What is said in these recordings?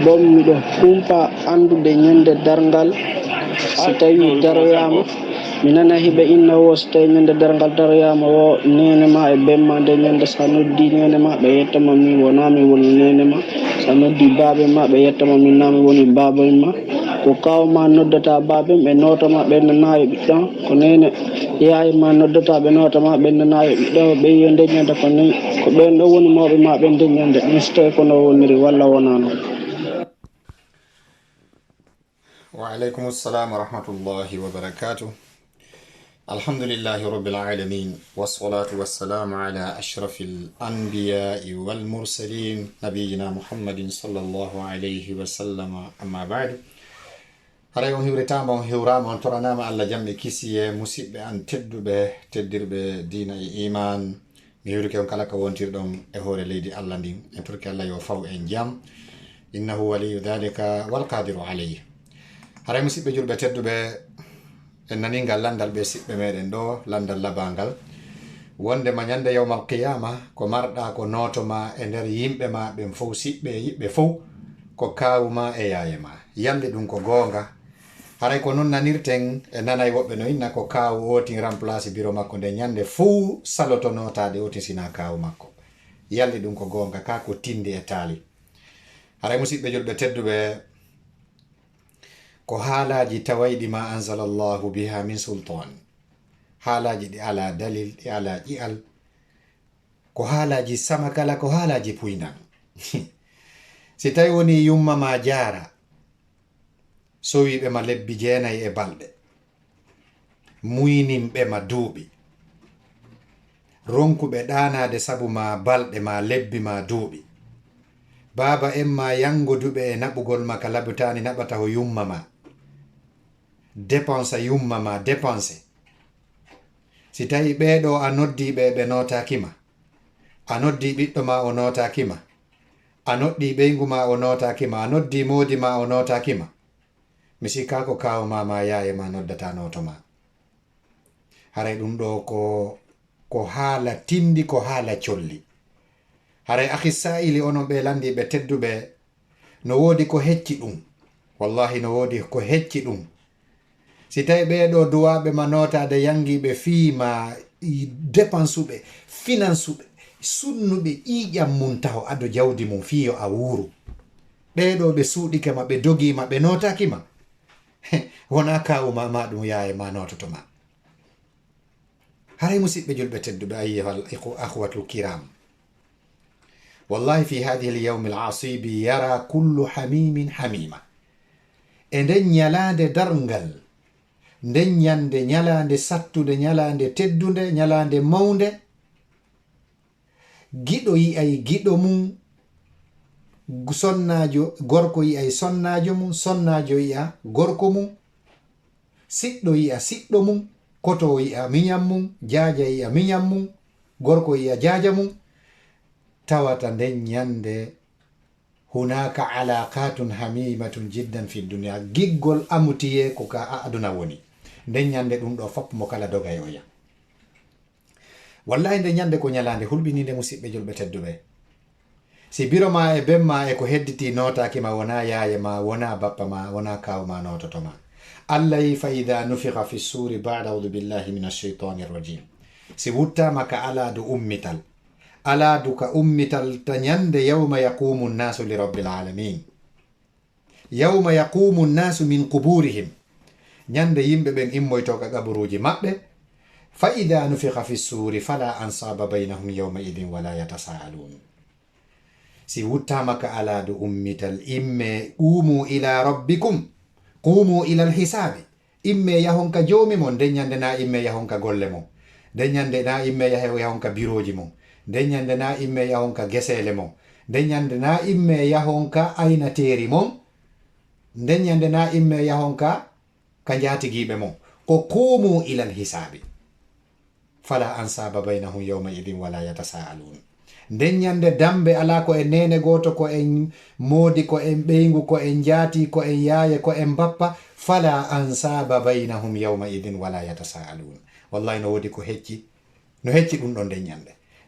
bommiɗo humpa andude ñande darngal so tawi daroyama mi nana hiɓe inna wo so tawi ñande darngal daroyama o nene ma e bemma nde ñande sa noddi nene ma ɓe yettama min wonami woni nene ma sa noddi baɓe ma ɓe yettama min nami woni baboy ma ko kawma noddata babem ɓe notama ɓe nanayo ɓiɗɗo ko nene yaye ma noddata ɓe notama ɓe nanayo ɓiɗɗo ɓe yo ndeññande ko ɓen ɗo woni mawɓe ma ɓe ndeññande ɗum so tawi kono woniri walla wona noon. وعليكم السلام ورحمة الله وبركاته. الحمد لله رب العالمين والصلاة والسلام على أشرف الأنبياء والمرسلين نبينا محمد صلى الله عليه وسلم. أما بعد haray on hiwretama on hewrama on toranama Allah jamɓe kisiye musidɓe an teddirɓe dina e iman mi hiwrike on kala ko wontirɗon e hoore leydi Allah ndin en turki Allah yo faw en jam innahu waliyu dhalika walqadiru alayhi. haray musidɓe julɓe tedduɓe en naningal landal ɓe siɓɓe meɗen ɗo landal labangal wondema ñande yawmal qiyama ko marɗa ko notoma e nder yimɓe ma ɓen fof siɓɓe e yiɓɓe fof ko kawuma e yaye ma yande ɗum ko gonga. haray ko non nanirten e nanay woɓɓe no inna ko kawu otin remplace biro makko nde ñande fuu saloto notade otin sina kawu makko yalde ɗum ko gonga ka ko tinde e taali. haray musidɓe julɓe tedduɓe ko haalaji tawayɗi ma anzalallahu biha min sultan, haalaji ɗi ala dalil ɗi ala ƴi'al, ko haalaji samakala ko haalaji puynan si tawi woni yumma ma jara sowiɓe ma lebbi 9 e balɗe muyninɓe ma duuɓi ronkuɓe ɗanade sabu ma balɗe ma lebbi ma duuɓi baba en ma yangoduɓe e naɓugol ma ka labitani naɓata ho yumma ma dépensa yumma ma dépense si tawi ɓeɗo a noddi ɓe ɓe notakima a noddi ɓiɗɗo ma o notakima a noddi ɓeygu ma o notakima a noddi modi ma o notakima mi sikka ko kawma ma yaye ma noddata noto ma. haray ɗum ɗo ko haala tindi ko haala colli. haray akhi sa'ili onon ɓe landiɓe tedduɓe no wodi ko hecci ɗum wallahi no wodi ko hecci ɗum si tawi ɓeɗo duwaɓe ma notade yangiɓe fiima dépensuɓe finansuɓe sunnuɓe ƴiƴam mum taho ado jawdi mum fiyo a wuuru ɓeɗo ɓe suuɗike ma ɓe dogima ɓe notakima wona kawuma ma ɗum yaye ma nototoma. haray musidɓe julɓe tedduɓe ayyuhal akhwatul kiram wallahi fi hadihi alyawmi alasibi yara kullu hamimin hamima e nden ñalande darngal nden ñande ñalande sattude ñalande teddude ñalande mawnde giɗo yi'ay giɗo mum sonnajo gorko yi'ay sonnajo mum sonnajo yi'a gorko mum siɗɗo yi'a siɗɗo mum koto yi'a miñam mum jaaja yi'a miñam mum gorko yi'a jaaja mum tawata nden ñande hunaka alaqatun hamimatun jiddan fi dunia giggol amutiye ko ka aduna woni nden ñande ɗum ɗo fopp mo kala dogay o ya wallahi nde ñande ko ñalande hulɓininde musidɓe julɓe tedduɓe si biro ma e bemma e ko hedditi notakima wona yaye ma wona bappa ma wona kawma nototoma. allah yi fa ida nufiha fi suri bada audu billahi min alcheitani rrajim si wuttama ka aladu ummital aladu ka ummital ta ñande yawma yaqumu nnasu li rabbil alamin yawma yaqumu nnasu min quburihim ñande yimɓe ɓen immoytoka qaburuji maɓɓe fa ida nufiha fi suri fala ansaba baynahum yawma idin wala yatasaalun si wuttama ka aladu ummital imme qumu ila rabbikum qumu ila alhisabi imme yahon ka jomi mon nden ñande na imme yahon ka golle mon nden ñande na imme yahon ka biroji mon nden ñande na imme yahon ka gesele mon nden ñande na imme yahon ka aynateri mon nden ñande na imme yahon ka njatigiɓe mon ko qumu ila alhisabi fala ansaba baynahum yawma idin wala yatasaalun nden ñande dambe ala ko en nene goto ko en modi ko en ɓeygu ko en jaati ko en yaye ko en bappa fala ansaba baynahum yawma idin wala yatasaalun wallahi no wodi ko hecci no hecci ɗum ɗon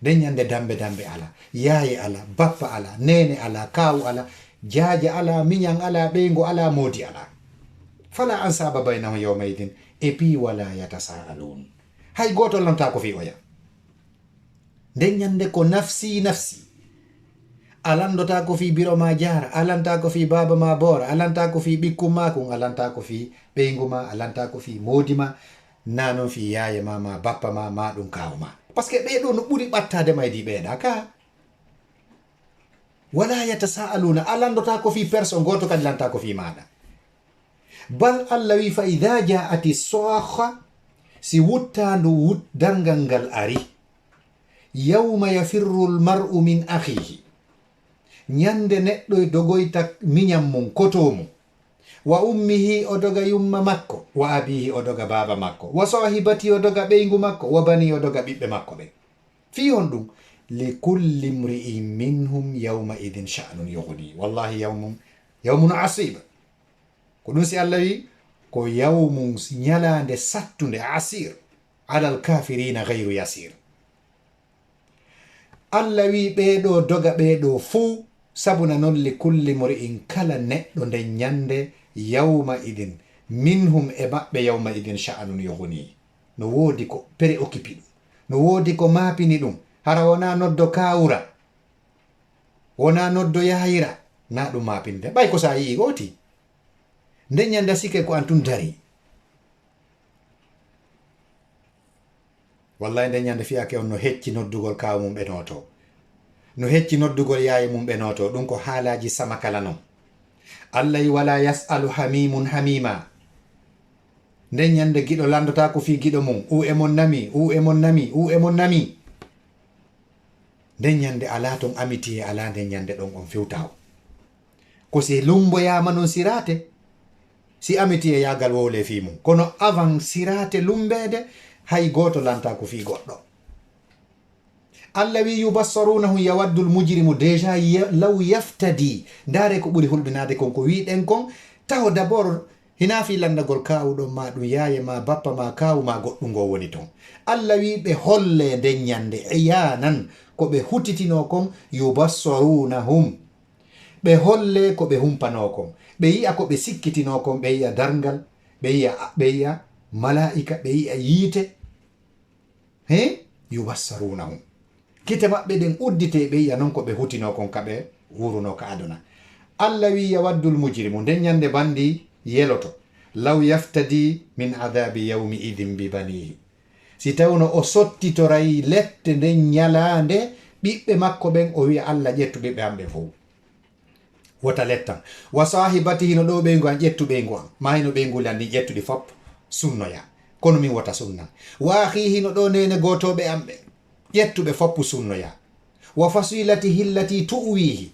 nden ñande dambe ala yaye ala bappa ala nene ala kawu ala jaaja ala, miñan ala, ɓeygo ala, moodi ala. Fala ansaba baynahum yawma idin, et puis wala yatasaalun. Hay goto lanta ko fi oya. Nden ñande ko nafsi nafsi. Alandota ko fi biro ma jara, alanta ko fi baba ma bora, alanta ko fi ɓikkum ma kun, alanta ko fi ɓeygu ma, alanta ko fi moodi ma, nanon fi yaye ma bappa ma ɗum kaw ma. Par ce que ɓeɗo no ɓuri ɓattade maydi ɓeeɗa ka. Wala yatasaaluna, alandota ko fi personne goto kadi lanta ko fi maɗa. Bal Allah wi fa idha jaati soakha, si wuttandu dangal ngal ari, yawma yafirru lmar'u min akhihi, ñande neɗɗo e dogoyta miñam mum, koto mum, wa ummihi o doga yumma makko, wa abihi o doga baba makko, wa sahibati o doga ɓeygu makko, wa bani o doga ɓiɓɓe makko ɓe. Fi on ɗum, li kulli mri'in minhum yawma idin sha'nun yughni. Wallahi yawmun asib. Ko ɗum si Allah wi ko yawmun ñalande sattunde, asir, alal kafirina gayru yasir. Allah wi ɓeɗo doga ɓeɗo fuu, sabuna non li kulli mri'in, kala neɗɗo nden ñande yawma idin minhum e maɓɓe yawma idin sha'nun yughni. No woodi ko préoccupi ɗum, no woodi ko maapini ɗum. Hara wona noddo kawura, wona noddo yayira, na ɗum maapinde. Ɓay ko sa yii goti nden ñande sike ko antum dari. Wallahi nden ñande fiyake on no hecci noddugol kaw mum ɓenoto, no hecci noddugol yaye mum ɓenoto. ɗum ko haalaji sama kala non. Allah yi wala yasalu hamimun hamima. Nden ñande giɗo landota ko fi giɗo mum, u e mon nami, u e mon nami, u e mon nami. Nden ñande ala ton amitiye ala, nden ñande ɗon on fewtaw. Ko si lumboyama non sirate, si amitiye yagal wowle fi mum. Kono avant sirate lumbede, hay goto lanta ko fi goɗɗo. Allah wi yubassarunahum yawaddu lmujrimu, déjà law yaftadi. Ndare ko ɓuri hulɓinade kon ko wiɗen kon, taw d'abord hina fi landagol kawuɗon ma, ɗum yaye ma, bappa ma, kawu ma, goɗɗungo woni ton. Allah wi ɓe holle nden ñande iyanan ko ɓe hutitino kon, yubassarunahum, ɓe holle ko ɓe humpano kon, ɓe yi'a ko ɓe sikkitino kon, ɓe yi'a darngal, ɓe yi'a malaika, ɓe yi'a yiite. He yubassarunahum, kite maɓɓe ɗen uddite, ɓe yi'a non ko ɓe hutino kon kaɓe wuruno ka aduna. Allah wi yawaddul mujrimu, nden ñande bandi yeloto, law yaftadi min adabi yawmi idin bi banihi. Si tawno o sottitoray lette nden ñalande ɓiɓɓe makko ɓen, o wi'a Allah ƴettu ɓiɓɓe am ɓe fof, wota lettan. Wa sahibatihi, no ɗo ɓeygu an ƴettu ɓeygu am, mahino ɓeyguli an ndi ƴettuɗi fop sunnoya, kono min wota sunna. Wa akhihi, no ɗo nene gotoɓe am ɓe, ƴettuɓe foppu sunnoya. Wa fasilatihi allati tu'wihi,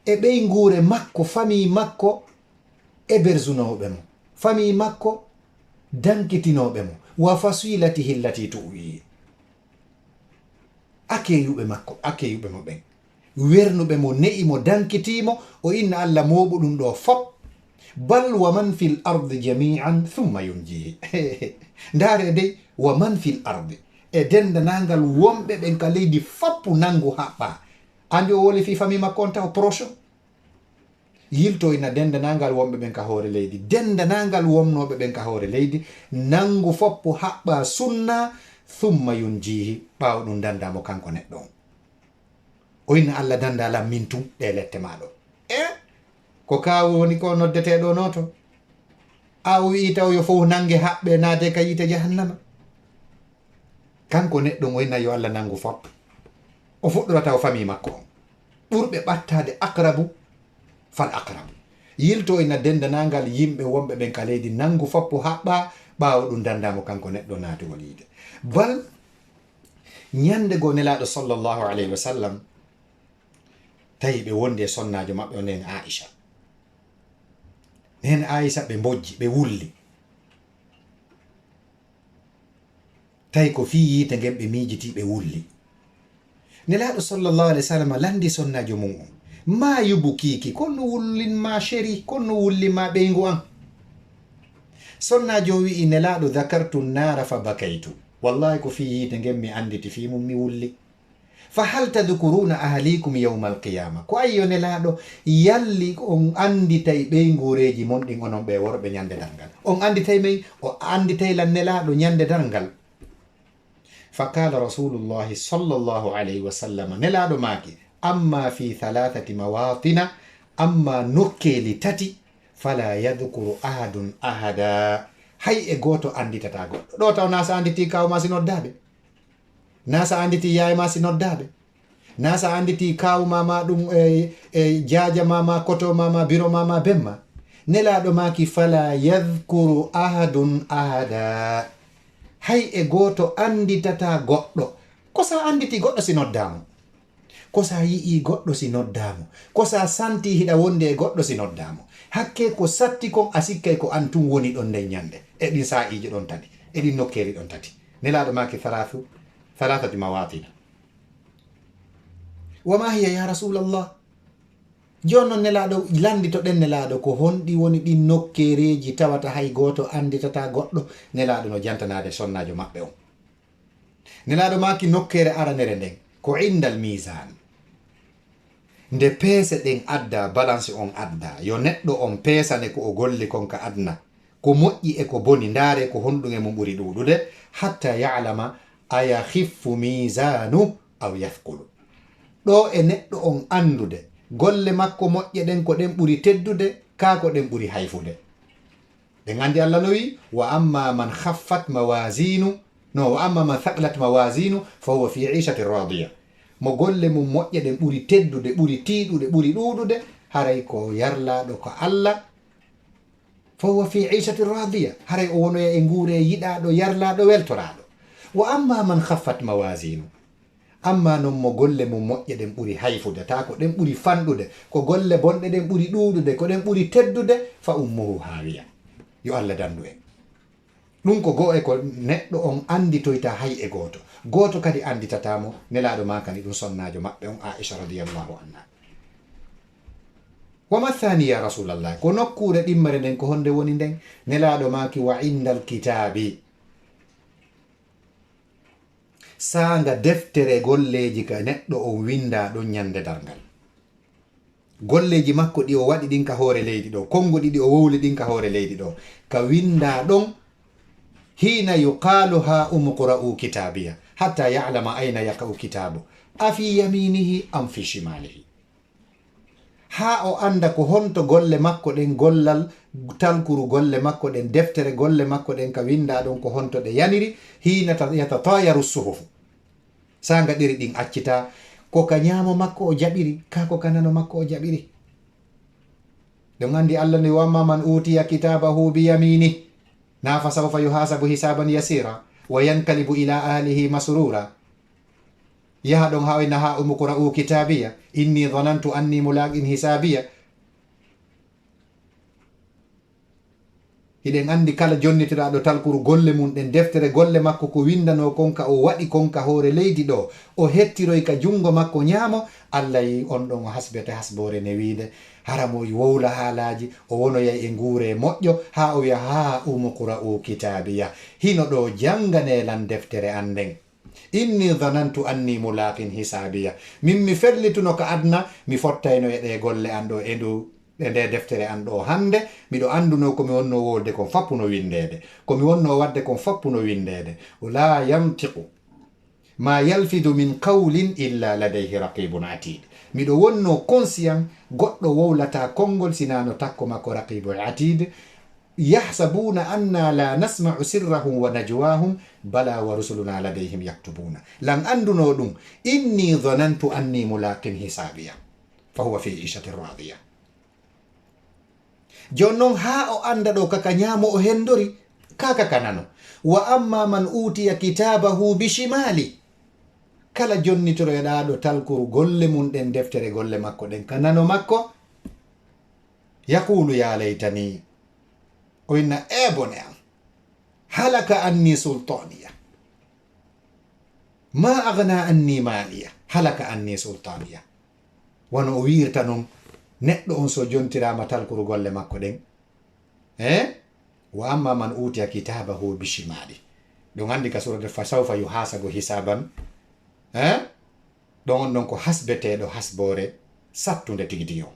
e ɓeygure makko, famille makko e berzunoɓe mo, famille makko dankitinoɓe mo. Wa fasilatihi allati tu'wihi, akeyuɓe makko, akeyuɓe mo ɓen, wernuɓe mo, ne'i mo, dankitimo. O inna Allah moɓu ɗum ɗo fop. Bal wa man fil ardi jami'an thumma yunjihi. Ndare dey wa man fil ardi, e dendanangal wonɓe ɓen ka leydi foppu nangu haɓɓa. Andi o woli fi famille makko on taw proche, yilto ina dendanangal wonɓe ɓen ka hoore leydi, dendanangal womnoɓe ɓen ka hoore leydi, nangu foppu haɓɓa sunna, thumma yunjihi, ɓawo ɗum dandamo kanko neɗɗo on. O inna Allah dandalam min tum ɗe lette maɗo. Ko kawu woni ko noddeteɗo noto, a wi taw yo fof nange haɓɓe naade ka yite jahannama. Kanko neɗɗo o inna yo Allah nangu fop. O fuɗɗora taw famille makko on, ɓurɓe ɓattade aqrabu fal aqrabu. Yilto ina dendanangal yimɓe wonɓe ɓen ka leydi, nangu foppu haɓɓa, ɓawo ɗum dandamo kanko neɗɗo naatugol yiide. Bal ñande go nelaɗo sallllahu alayhi wa sallam tawi ɓe wondi e sonnajo maɓɓe o nen Aisha. Nen Aisha ɓe mbojji, ɓe wulli, tawi ko fi yiite ngen ɓe miijiti, ɓe wulli. Nelaɗo sallllahu alayhi wa sallam landi sonnajo mum on, ma yubukiki, konno wullinma chéri, konno wullinma ɓeygu an. Sonnajo wi'i nelaɗo dhakartu nara fa bakaytu, wallahi ko fi yiite ngen mi anditi fi mum mi wulli. fa hal tadkuruna ahlikum yawma alqiyama ko ayyo nelaɗo yalli on anditay ɓey ngureji mon ɗin onon ɓe worɓe ñande dargal on anditay men o anditay lan nelaɗo ñande dargal fa qala rasulullahi sallllahu alayhi wa sallam nelaɗo maki amma fi thalathati mawatina amma nokkeli tati fala yadhkuru ahadun ahada hay e goto anditata goɗɗo ɗo taw nasa anditi kawma si noddaɓe nasa anditi yayma si noddaɓe nasa anditi kawmama ɗum e jaja mama koto mama biro mama bemma nelaɗo maki fala yadhkuru ahadun ahada hay e goto anditata goɗɗo ko sa anditi goɗɗo si noddamo ko sa yi'i goɗɗo si noddamo ko sa santi hiɗa wonde e goɗɗo si noddamo hakke ko satti kon a sikkay ko an tun woni ɗon nden ñande e ɗin sa'iji ɗon tati e ɗin nokkeli ɗon tati nelaɗo maki thalathati mawatina wama hiya ya rasulallah joni noon nelaɗo landito ɗen nelaɗo ko honɗi woni ɗin nokkereji tawata hay goto anditata goɗɗo nelaɗo no jantanade sonnajo maɓɓe on nelaɗo maki nokkere aranere nden ko indal misan nde peese ɗen adda balance on adda yo neɗɗo on peesane ko o golli kon ka adna ko moƴƴi e ko boni ndaare ko honɗum e mum ɓuri ɗuɗude hatta ya'lama aya khiffu misanu aw yafqulu ɗo e neɗɗo on andude golle makko moƴƴe ɗen ko ɗen ɓuri teddude ka ko ɗen ɓuri hayfude ɓe gandi Allah no wi wa amma man khaffat mawazinu no wa amma man thaqlat mawazinu fa huwa fi 'ishati radiya mo golle mum moƴƴe ɗen ɓuri teddude ɓuri tiiɗude ɓuri ɗuɗude haray ko yarlaɗo ko Allah fa huwa fi 'ishati radiya haray o wonoya e nguure yiɗaɗo yarlaɗo weltoraɗo wa amma man khaffat mawazinu amma non mo golle mum moƴƴe ɗen ɓuri hayfude ta ko ɗen ɓuri fanɗude ko golle bonɗe ɗen ɓuri ɗuɗude ko ɗen ɓuri teddude fa ummuhu hawiya yo Allah dandu en ɗum ko go e ko neɗɗo on anditoyta hay e goto kadi anditatamo nelaɗo makani ɗum sonnajo maɓɓe on Aisha radiyallahu anha wama thani ya rasulallah ko nokkure ɗimmere nden ko honde woni nden nelaɗo maki wa indal kitabi sanga deftere golleji ka neɗɗo o winda ɗon ñande dargal golleji makko ɗi o waɗi ɗin ka hoore leydi ɗo kongo ɗiɗi o wowli ɗin ka hoore leydi ɗo ka winda ɗon hina yuqalu ha umqra'u kitabiya hatta ya'lama ayna yaqa'u kitabu afi yaminihi am fi shimalihi ha o anda ko honto golle makko ɗen gollal talkuru golle makko ɗen deftere golle makko ɗen ka winda ɗon ko honto ɗe yaniri hina yatatayaru suhufu sa gaɗiri ɗin accita ko ka ñamo makko o jaɓiri ka ko ka nano makko o jaɓiri ɗum andi Allah ni wamma man utiya kitabahu bi yamini na fa sawfa yuhasabu hisaban yasira wa yankalibu ila ahlihi masrura yaha ɗon ha ina ha umqra'u kitabiya inni dhanantu anni mulaqin hisabiya hiɗen andi kala jonnitiraɗo talkuru golle mum ɗen deftere golle makko ko windano konka o waɗi konka hoore leydi ɗo o hettiroy ka jungo makko ñaamo Allah yi on ɗon o hasbete hasbore ne wiide haramo wowla haalaji o wonoyay e nguure moƴƴo ha o wiya ha umqra'u kitabiya hino ɗo janganelan deftere an nden inni dhanantu anni mulaqin hisabiya min mi fellituno ka adna mi fottayno e ɗe golle an ɗo e nde deftere an ɗo hande miɗo anduno komi wonno wolde kon fappuno windede komi wonno wadde kon fappuno windede la yantiqu ma yalfidu min qawlin illa ladayhi raqibun atid miɗo wonno conscient goɗɗo wowlata konngol sinano takko makko raqibun atid yahsabuna anna la nasma'u sirrahum wa najwahum bala wa rusuluna ladayhim yaktubuna lan anduno ɗum inni dhanantu anni mulaqin hisabiya fa huwa fi 'ishatin radiya jon noon ha o anda ɗo kaka ñaamo o hendori kaka kanano wa amma man utiya kitabahu bishimali kala jonnitoroɗaɗo talkuru golle mum ɗen deftere golle makko ɗen kanano makko yaqulu ya laytani o inna bone am halaka anni sultaniya ma agna anni maliya halaka anni sultaniya wono o wirta noon neɗɗo on so jontirama talkuru golle makko ɗen wa amma man utiya kitabahu bishimali ɗum andi ka surade fa sawfa yuhasabu hisaban ɗon ɗon ko hasbeteɗo hasbore sattude tigidi o.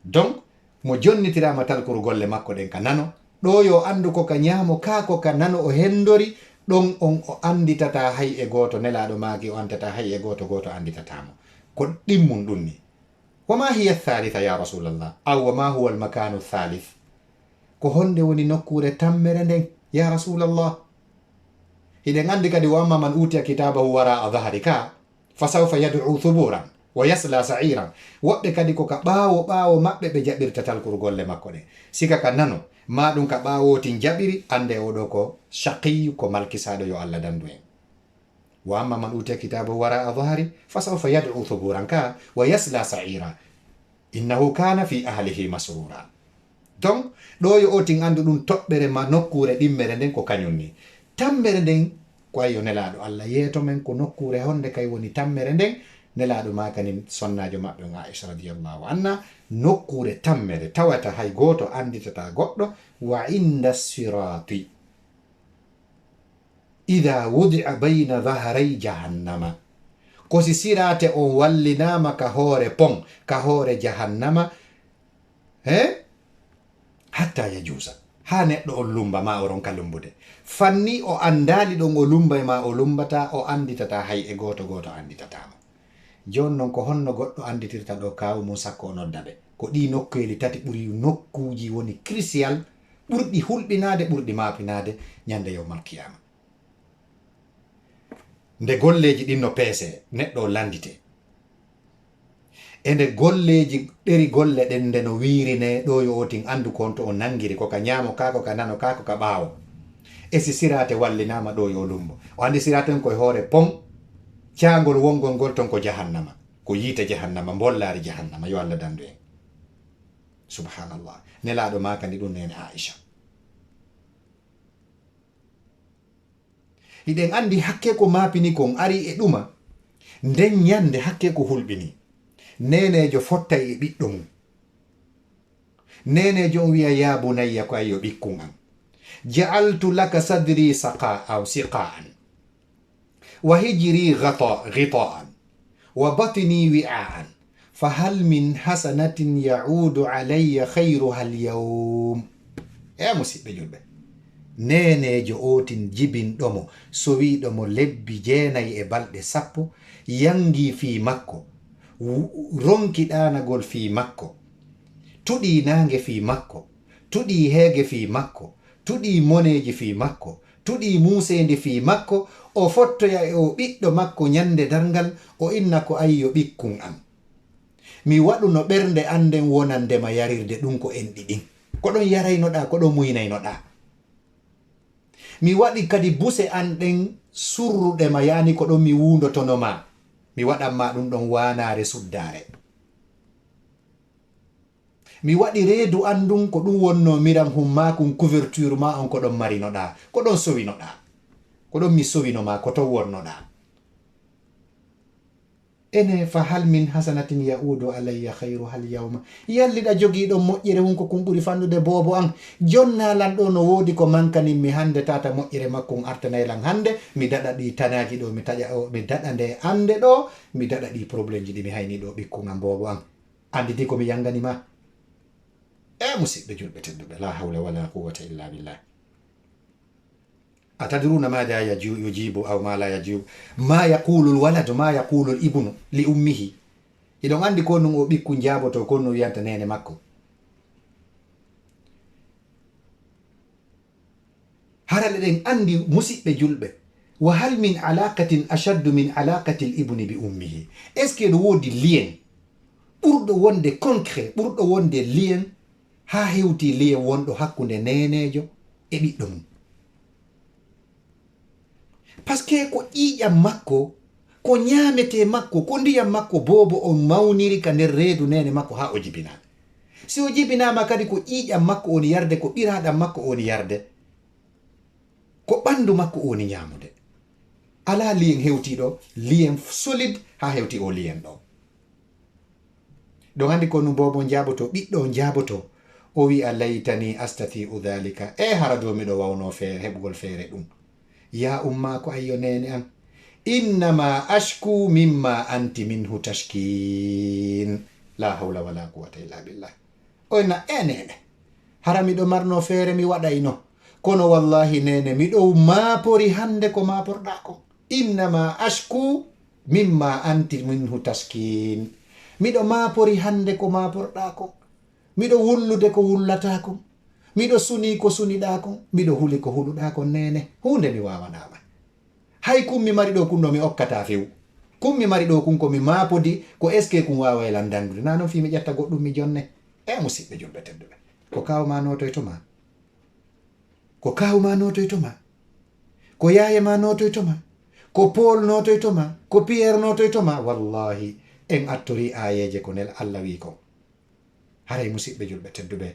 donc mo jonnitirama talkuru golle makko ɗen ka nano ɗo yo andu ko ka ñaamo ka ko ka nano o hendori ɗon on o anditata hay e goto nelaɗo maaki o andata hay e goto anditatamo ko ɗimmum ɗum ni. wama hiya thalitha ya rasulallah aw wama huwa almakanu thalith, ko honde woni nokkure tammere nden ya rasulallah. hiɗen andi kadi wa amma man utiya kitabahu wara a dhahri ka fa sawfa yad'u thuburan wa yasla sa'iran. woɓɓe kadi ko ka ɓaawo maɓɓe ɓe jaɓirta talkuru golle makko ɗe. sika ka nano ma ɗum ka ɓaawotin jaɓiri ande oɗo ko shaqiyu ko malkisaɗo yo Allah dandu en. wa amma man utiya kitabahu wara a dhahri fa sawfa yad'u thuburan ka wa yasla sa'ira innahu kana fi ahlihi masrura. donc ɗo yo otin andu ɗum toɓɓere ma nokkure ɗimmere nden ko kañum ni. tammere nden ko ayyo nelaɗo Allah yeeto men ko nokkure honde kay woni tammere nden. nelaɗo ma kanin sonnajo maɓɓe on Aisha radiyallahu anha nokkure tammere tawata hay goto anditata goɗɗo. wa inda sirati ida wudi'a bayna dhahray jahannama, ko si sirate on wallinama ka hoore pon ka hoore jahannama hatta yajusa ha neɗɗo on lumba ma oron ka lumbude. fanni o andali ɗon o lumba e ma o lumbata o anditata hay e goto anditatamo. jon non ko honno goɗɗo anditirta ɗo kawu mum sakko o nodda ɓe ko ɗi nokkeli tati ɓuri nokkuji woni crucial ɓurɗi hulɓinade ɓurɗi mapinade ñande yawmal qiyama. nde golleji ɗin no peese neɗɗo landite e nde golleji ɗeri golle ɗen nde no wirine ɗo yo otin andu konto o nangiri ko ka ñaamo kako ka nano kako ka ɓaawo e si sirate wallinama ɗo yo lumbo o andi siraten koye hoore pon caangol wongol ngol ton ko jahannama ko yiite jahannama bollari jahannama yo Allah dandu en. subhanallah nelaɗo ma kandi ɗum nene Aisha. hiɗen andi hakke ko mapini kon ari e ɗuma nden ñande hakke ko hulɓini nenejo fottay e ɓiɗɗo mum. nenejo on wiya ya bunayya ko ayyo ɓikkun am ja'altu laka sadri siqa'an wa hijri ghita'an wa batni wi'a'an fa hal min hasanatin ya'udu alayya khayruha al-yawm. musidɓe julɓe nenejo otin jibinɗomo so wiɗomo lebbi 9 e balɗe 10 yangi fi makko ronki ɗanagol fi makko tuɗi nange fi makko tuɗi heege fi makko tuɗi moneji fi makko tuɗi musendi fi makko o fottoya e o ɓiɗɗo makko ñande darngal o inna ko ayyo ɓikkun am mi waɗu no ɓernde anden wonandema yarirde ɗum ko en ɗiɗin ko ɗon yaraynoɗa ko ɗon muynaynoɗa. mi waɗi kadi buse an ɗen surruɗema yani ko ɗon mi wundotonoma mi waɗanma ɗum ɗon wanare suddare. mi waɗi reedu andun ko ɗum wonno miran hummakun couverture ma on ko ɗon marinoɗa ko ɗon sowinoɗa ko ɗon mi sowinoma ko ton wonnoɗa. ene fa hal min hasanatin ya'udu alayya khayruha al-yawma yalliɗa jogiiɗon moƴƴere hunko kun ɓuri fannude boobo an jonnalan ɗo no woodi ko mankanin mi hande tata moƴƴere makko artanaylan hande mi daɗa ɗi tanaji ɗo mi daɗa nde ande ɗo mi daɗa ɗi probléme ji ɗi mi hayni ɗo ɓikkun am boobo an anditi komi yanganima. musidɓe julɓe tedduɓe la hawla wala quwwata illa billah. atadruna mada yujibu aw ma la yajibu ma yaqulu alwaladu ma yaqulu alibnu li ummihi. iɗon andi ko nun o ɓikku jaboto ko no wiyanta nene makko. harale ɗen andi musidɓe julɓe wa hal min alaqatin ashaddu min alaqati alibni bi ummihi. est ce que ɗo woodi lien ɓurɗo wonde concret ɓurɗo wonde lien ha hewti lien wonɗo hakkunde nenejo e ɓiɗɗo mum. par ce que ko ƴiƴam makko ko ñamete makko ko ndiyam makko boobo on mawniri ka nder reedu nene makko ha o jibina. si o jibinama kadi ko ƴiƴam makko woni yarde ko ɓiraɗam makko woni yarde ko ɓandu makko woni ñamude. ala lien hewtiɗo lien solide ha hewti o lien ɗo. ɗon andi ko nu bobo jaboto ɓiɗɗo jaboto o wi'a laytani astati'u dhalika hara do miɗo wawno feere heɓugol feere ɗum. ya umma ko ayyo nene am innama ashku mimma anti minhu tashkin. La hawla wala quwwata illa billah. Oyna enene hara miɗo marno feere mi waɗayno, kono wallahi nene miɗo maapori hande ko maaporɗa ko. Innama ashku mimma anti minhu tashkin. Miɗo maapori hande ko maaporɗa ko, miɗo wullude ko wullata ko, miɗo suni ko suniɗa ko, miɗo huli ko huluɗa ko. Nene hunde mi wawanama. Hay kummi mari ɗo kun no mi okkata few, kummi mari ɗo kun ko mi maapodi ko eske kun wawa e landandude. Na non fi mi ƴetta goɗɗum mi jonne. Musidɓe julɓe tedduɓe, ko kawma notoy to ma, ko kawma notoy to ma, ko yaya ma notoy to ma, ko Paul notoy to ma, ko Pierre notoy to ma. Wallahi en attori ayeje ko nel Allah wi ko. Haray musidɓe julɓe tedduɓe,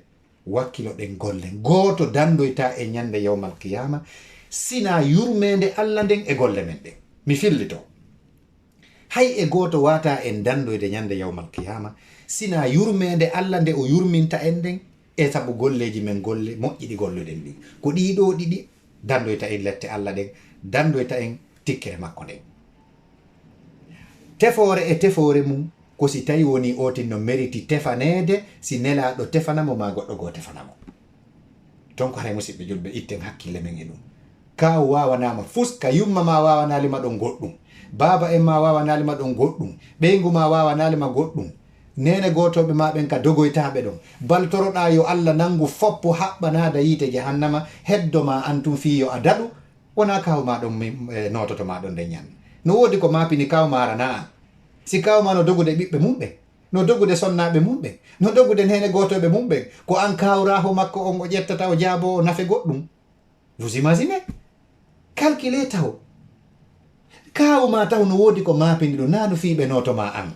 wakkilo ɗen gollen goto dandoyta e ñande yawmal qiyama sina yurmede Allah nden e golle men ɗen. Mi fillito, hay e goto wata en dandoyde ñande yawmal qiyama sina yurmede Allah nde o yurminta en nden e sabu golleji men golle moƴƴiɗi golluɗen ɗin. Ko ɗiɗo ɗiɗi dandoyta en lette Allah ɗen, dandoyta en tikkere makko nden. Tefore e tefore mum ko si tawi woni otin no mériti tefanede, si nelaɗo tefanamo ma goɗɗo go tefanamo. Donc haray musidɓe julɓe, itten hakkille men e ɗum. Kaw wawanama fuska, yumma ma wawanalima ɗon goɗɗum, baba en ma wawanalima ɗon goɗɗum, ɓeygu ma wawanalima goɗɗum, nene gotoɓe ma ɓen ka dogoytaɓe ɗon. Baltoroɗa yo Allah nangu foppo haɓɓanada yiite jahannama, heddoma antum fiyo a daɗu, wona kawma ɗon nototo ma ɗon nde ñande. No wodi ko mapini kawma arana an. Si kawma no dogude ɓiɓɓe mumɓe, no dogude sonnaɓe mumɓe, no dogude nene gotoɓe mumɓe, ko an kawraho makko on o ƴettata o jaabo o nafe goɗɗum. Vous imaginez? Calculez taw kawma taw no wodi ko mapini ɗum, nanu fiɓe notoma an.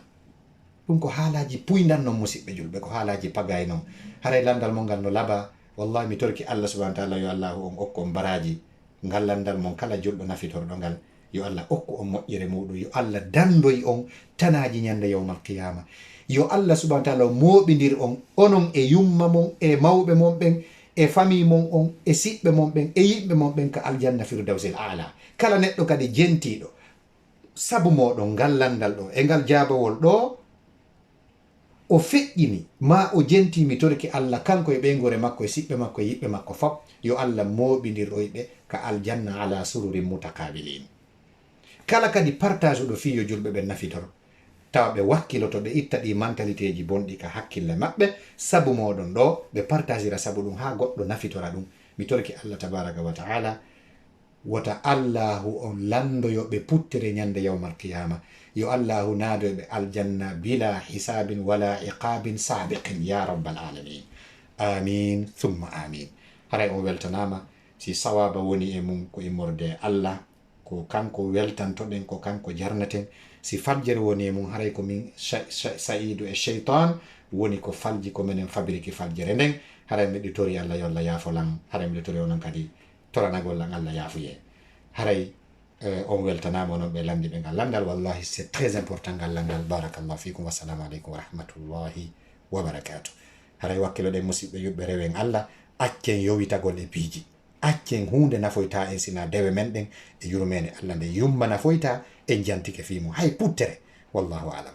ɗum ko haalaji puydan noon musidɓe julɓe, ko haalaji pagay noon. haray landal mo ngal no laaɓa, wallahi mi torki Allah subhanahu wa ta'ala yo allahu on okku on baraji ngal landal mon kala julɗo nafitorɗo ngal, yo Allah okku on moƴƴere muɗum, yo Allah dandoy on tanaji ñande yawmal qiyama, yo Allah subhanahu wa ta'ala moɓidir on onon e yumma mon e mawɓe mon ɓen e famille mon on e siɓɓe mon ɓen e yimɓe mon ɓen ka aljanna firdawsil ala. Kala neɗɗo kadi jentiɗo sabu moɗon ngal landal ɗo e ngal jabawol ɗo o feƴƴini ma o jentimi torki Allah kanko e ɓeygore makko e siɓɓe makko e yiɓɓe makko fop, yo Allah moɓidirɗoyɓe ka aljanna ala sururin mutakabilin. Kala kadi partage ɗo fiyo julɓe ɓe nafitor tawa ɓe wakkiloto ɓe itta ɗi mentalité ji bonɗi ka hakkille maɓɓe, sabu moɗon ɗo ɓe partagera sabu ɗum ha goɗɗo nafitora ɗum. Mi torki Allah tabaraka wa ta'ala wota Allahu on landoyoɓe puttere ñande yawmal qiyama, yo Allahu naadoyɓe aljanna bila hisabin wala iqabin sabiqin ya rabbal alamin. Amin thumma amin. Haray on weltanama, si sawaba woni e mum ko immorde Allah, ko kanko weltantoɗen, ko kanko jarnaten. Si fajjere woni e mum, haray ko min sa'idu e sheytan woni ko falji ko minen fabriki fajjere nden. haray miɗi tori Allah yo Allah yaafolan, haray miɗi tori onon kadi toranagollan Allah yaafuye. haray on weltanama onon ɓe landi ɓe ngal landal, wallahi c'est très important ngal landal. Barakallahu fikum, wassalamu aleykum wa rahmatullahi wa barakatuh. haray wakkilo ɗen musidɓe yuɓɓe rewen Allah, accen yowitagol e piiji, accen hunde nafoyta en sina dewe men ɗen e yurmede Allah nde yumma nafoyta en jantike fimo hay puttere. Wallahu alam.